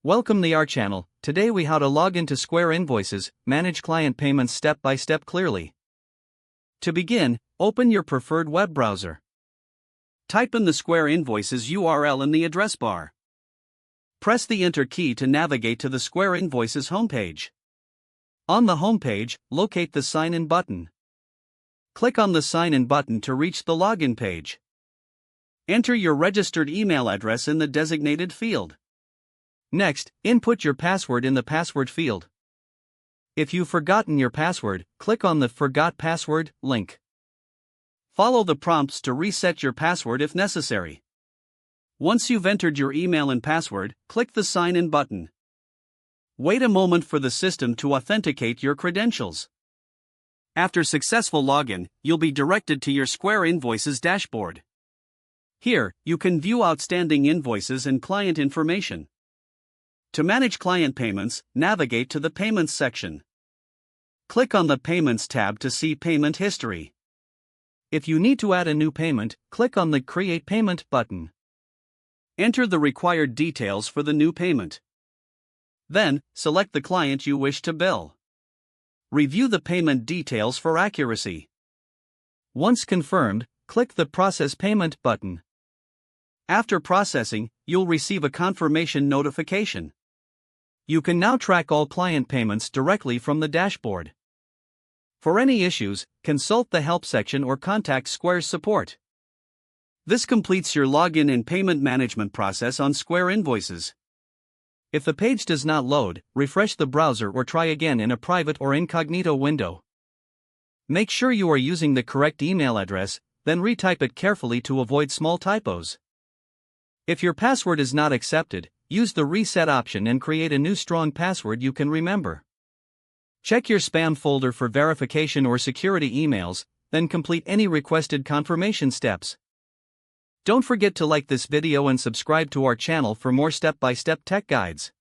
Welcome to our channel. Today we how to log into Square Invoices, manage client payments step by step clearly. To begin, open your preferred web browser. Type in the Square Invoices URL in the address bar. Press the Enter key to navigate to the Square Invoices homepage. On the homepage, locate the Sign In button. Click on the Sign In button to reach the login page. Enter your registered email address in the designated field. Next, input your password in the password field. If you've forgotten your password, click on the Forgot Password link. Follow the prompts to reset your password if necessary. Once you've entered your email and password, click the Sign In button. Wait a moment for the system to authenticate your credentials. After successful login, you'll be directed to your Square Invoices dashboard. Here, you can view outstanding invoices and client information. To manage client payments, navigate to the Payments section. Click on the Payments tab to see payment history. If you need to add a new payment, click on the Create Payment button. Enter the required details for the new payment. Then, select the client you wish to bill. Review the payment details for accuracy. Once confirmed, click the Process Payment button. After processing, you'll receive a confirmation notification. You can now track all client payments directly from the dashboard. For any issues, consult the Help section or contact Square's support. This completes your login and payment management process on Square Invoices. If the page does not load, refresh the browser or try again in a private or incognito window. Make sure you are using the correct email address, then retype it carefully to avoid small typos. If your password is not accepted, use the Reset option and create a new strong password you can remember. Check your spam folder for verification or security emails, then complete any requested confirmation steps. Don't forget to like this video and subscribe to our channel for more step-by-step tech guides.